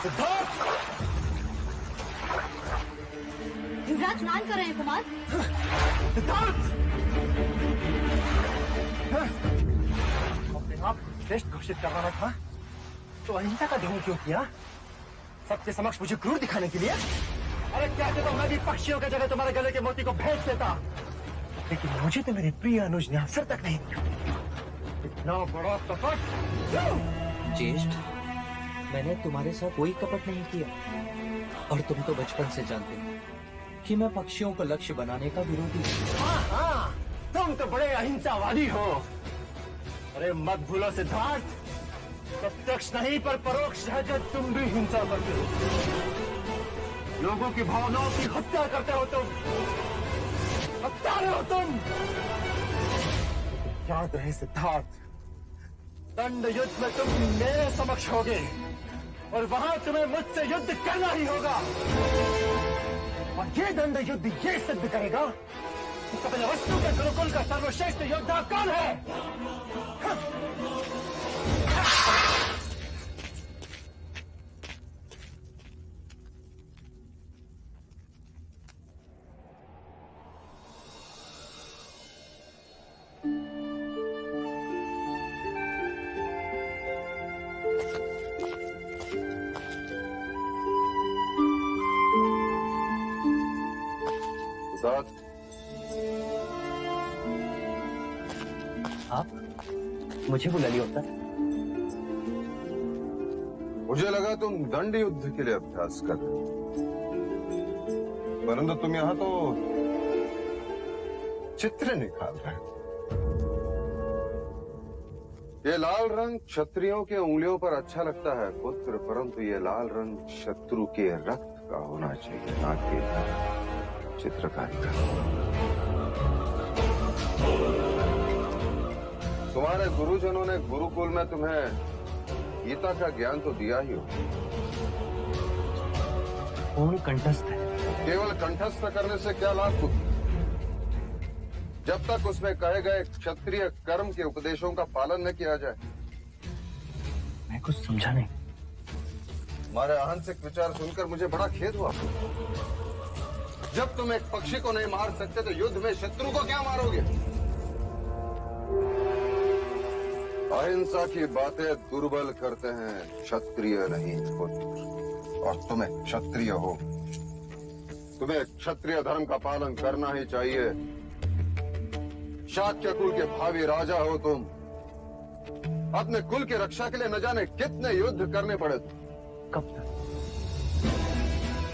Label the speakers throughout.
Speaker 1: सिद्धार्थ!
Speaker 2: युवराज स्नान कर रहे हैं कुमार।
Speaker 1: सिद्धार्थ! अपने आप श्रेष्ठ घोषित करवाना था तो अहिंसा का ढोंग क्यों किया? सबके समक्ष मुझे क्रूर दिखाने के लिए? अरे कहते तो मैं भी पक्षियों की जगह तुम्हारे गले के मोती को भेज देता, लेकिन मुझे तो मेरे प्रिय अनुज ने अवसर तक नहीं दिया। इतना बड़ा कपट!
Speaker 3: ज्येष्ठ, मैंने तुम्हारे साथ कोई कपट नहीं किया और तुम तो बचपन से जानते हो कि मैं पक्षियों को लक्ष्य बनाने का विरोधी हूँ।
Speaker 1: हाँ, तुम तो बड़े अहिंसावादी हो। अरे मत भूलो सिद्धार्थ, प्रत्यक्ष नहीं पर परोक्ष रहकर तुम भी हिंसा करते हो। लोगों की भावनाओं की हत्या करते हो तुम, हत्यारे हो तुम। याद रहे सिद्धार्थ, दंड युद्ध में तुम मेरे समक्ष होगे और वहां तुम्हें मुझसे युद्ध करना ही होगा। और ये दंड युद्ध ये सिद्ध करेगा कि कपिलवस्तु के गुरुकुल का सर्वश्रेष्ठ योद्धा कौन है।
Speaker 3: आप मुझे बुला लिया होता।
Speaker 4: मुझे लगा तुम दंड युद्ध के लिए अभ्यास कर रहे हो, परंतु तुम यहाँ तो चित्र निकाल रहे हो। ये लाल रंग क्षत्रियों के उंगलियों पर अच्छा लगता है पुत्र, परंतु ये लाल रंग शत्रु के रक्त का होना चाहिए, ना कि चित्रकारी का। तुम्हारे गुरुजनों ने गुरुकुल में तुम्हें गीता का ज्ञान तो दिया ही हो,
Speaker 3: पूर्ण कंठस्थ है।
Speaker 4: केवल कंठस्थ करने से क्या लाभ पुत्र? जब तक उसमें कहे गए क्षत्रिय कर्म के उपदेशों का पालन न किया जाए।
Speaker 3: मैं कुछ समझा नहीं।
Speaker 4: तुम्हारे अहंसिक विचार सुनकर मुझे बड़ा खेद हुआ। जब तुम एक पक्षी को नहीं मार सकते तो युद्ध में शत्रु को क्या मारोगे? अहिंसा की बातें दुर्बल करते हैं, क्षत्रिय नहीं पुत्र। और तुम्हें क्षत्रिय हो, तुम्हें क्षत्रिय धर्म का पालन करना ही चाहिए। शाक्य कुल के भावी राजा हो तुम, अपने कुल की रक्षा के लिए न जाने कितने युद्ध करने पड़े तुम।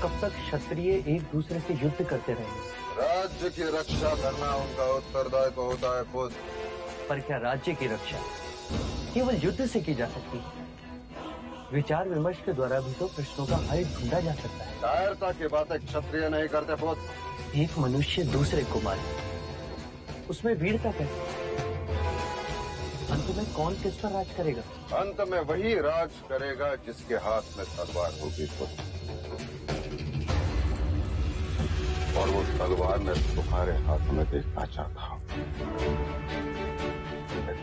Speaker 3: कब तक क्षत्रिय एक दूसरे से युद्ध करते रहेंगे?
Speaker 4: राज्य की रक्षा करना उनका उत्तरदायित्व होता है पुत्र।
Speaker 3: पर क्या राज्य की रक्षा केवल युद्ध से की जा सकती है? विचार विमर्श के द्वारा भी तो प्रश्नों का हल ढूंढा जा सकता है।
Speaker 4: कायरता की बातें क्षत्रिय नहीं करते पुत्र।
Speaker 3: एक मनुष्य दूसरे को मारे, उसमें वीरता कैसे? अंत में कौन किस पर राज करेगा?
Speaker 4: अंत में वही राज करेगा जिसके हाथ में तलवार होगी पुत्र। और वो तलवार मैं तुम्हारे हाथ में देखना चाहता हूँ।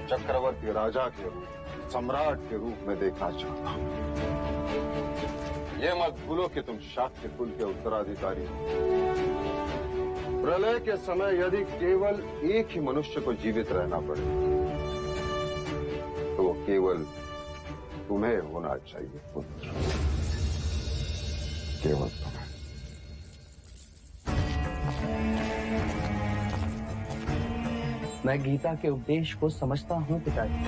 Speaker 4: चक्रवर्ती राजा के रूप, सम्राट के रूप में देखना चाहता हूँ। ये मत भूलो कि तुम शाक्य कुल के उत्तराधिकारी हो। प्रलय के समय यदि केवल एक ही मनुष्य को जीवित रहना पड़े तो वो केवल तुम्हें होना चाहिए पुत्र, केवल तुम्हें।
Speaker 3: मैं गीता के उपदेश को समझता हूँ पिताजी,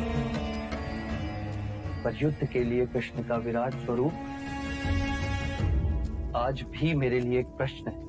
Speaker 3: पर युद्ध के लिए कृष्ण का विराट स्वरूप आज भी मेरे लिए एक प्रश्न है।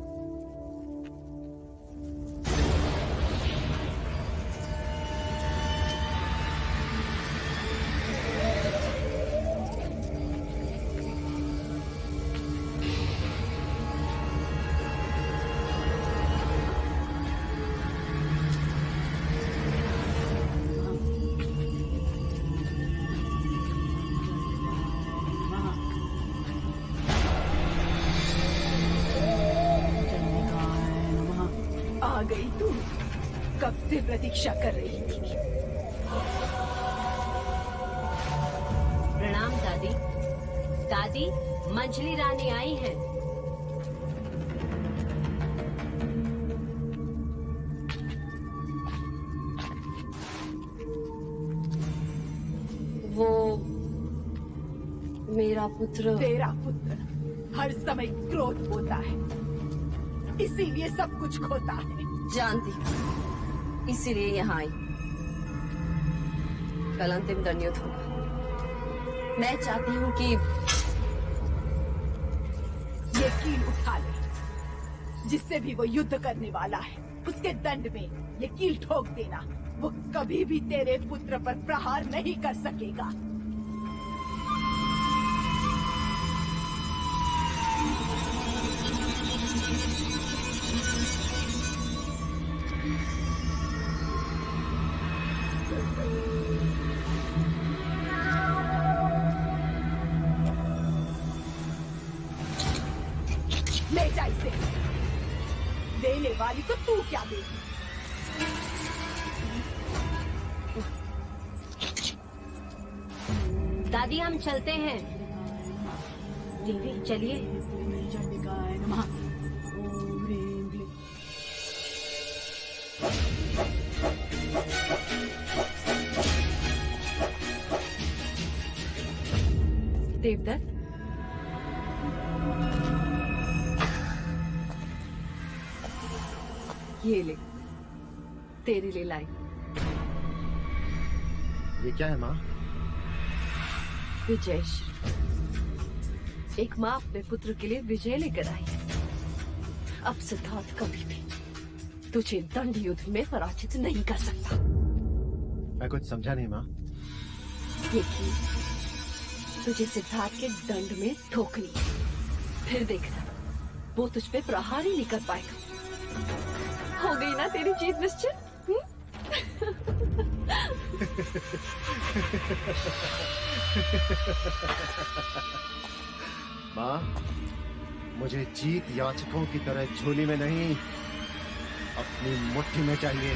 Speaker 2: आ गई तू, कब से प्रतीक्षा कर रही थी।
Speaker 5: प्रणाम दादी। दादी, मंझली रानी आई हैं। वो मेरा पुत्र।
Speaker 2: तेरा पुत्र हर समय क्रोध होता है, इसीलिए सब कुछ खोता है।
Speaker 5: जानती हूँ, इसीलिए यहाँ आई। कल अंतिम दंडयुद्ध होगा। मैं चाहती हूँ कि
Speaker 2: ये कील उठा ले। जिससे भी वो युद्ध करने वाला है, उसके दंड में ये कील ठोक देना। वो कभी भी तेरे पुत्र पर प्रहार नहीं कर सकेगा। ले जा इसे। देने वाली को तू क्या देगी?
Speaker 5: दादी, हम चलते हैं। दीदी, चलिए। देवदत्त, ये ले, तेरे लिए लाई।
Speaker 1: ये क्या है माँ?
Speaker 5: विजय। एक माँ अपने पुत्र के लिए विजय लेकर आई। अब सिद्धार्थ कभी भी तुझे दंड युद्ध में पराजित नहीं कर सकता।
Speaker 1: मैं कुछ समझा नहीं माँ।
Speaker 5: ये की तुझे सिद्धार्थ के दंड में ठोकनी है। फिर देखना, वो तुझ पे प्रहार ही नहीं कर पाएगा। हो गई ना तेरी जीत निश्चित?
Speaker 1: माँ, मुझे जीत याचकों की तरह झोली में नहीं, अपनी मुट्ठी में चाहिए।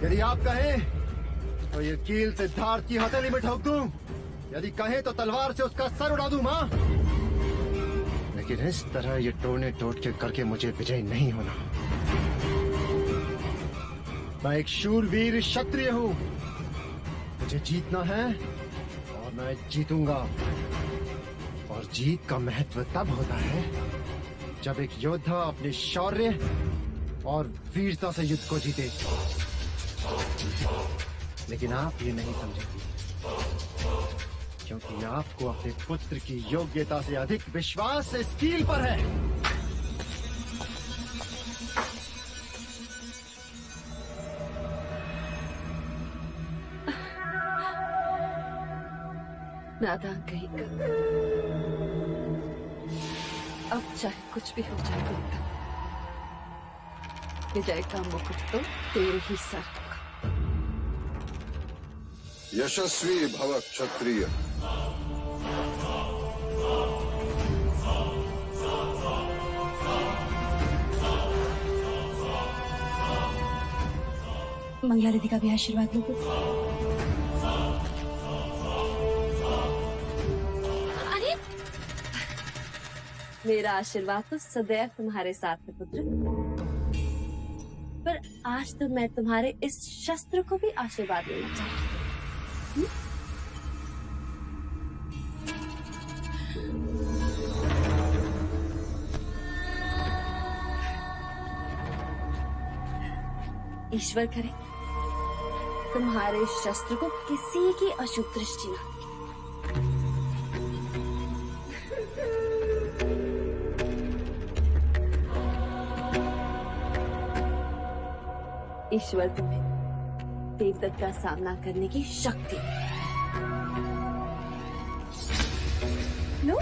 Speaker 1: यदि आप कहें तो ये कील सिद्धार्थ की हथेली में ठोक दूं। यदि कहें तो तलवार से उसका सर उड़ा दूं माँ। लेकिन इस तरह ये टोने टोट के करके मुझे विजय नहीं होना। मैं एक शूरवीर क्षत्रिय हूँ। मुझे जीतना है और मैं जीतूंगा। और जीत का महत्व तब होता है जब एक योद्धा अपने शौर्य और वीरता से युद्ध को जीते। लेकिन आप ये नहीं समझेंगे, क्योंकि आपको अपने पुत्र की योग्यता से अधिक विश्वास इस कील पर है।
Speaker 5: नादान कहीं का। अब चाहे कुछ भी हो जाए बेटा, विजय का मुकुट तो तेरे ही सर होगा।
Speaker 4: यशस्वी भव क्षत्रिय।
Speaker 6: मंगला दीदी का भी आशीर्वाद लो।
Speaker 5: अरे, मेरा आशीर्वाद तो सदैव तुम्हारे साथ है पुत्र, पर आज तो मैं तुम्हारे इस शस्त्र को भी आशीर्वाद देना चाहती हूँ। ईश्वर करे तुम्हारे शस्त्र को किसी की अशुभ दृष्टि ना। ईश्वर तुम्हें देवदत्त का सामना करने की शक्ति दे। लो,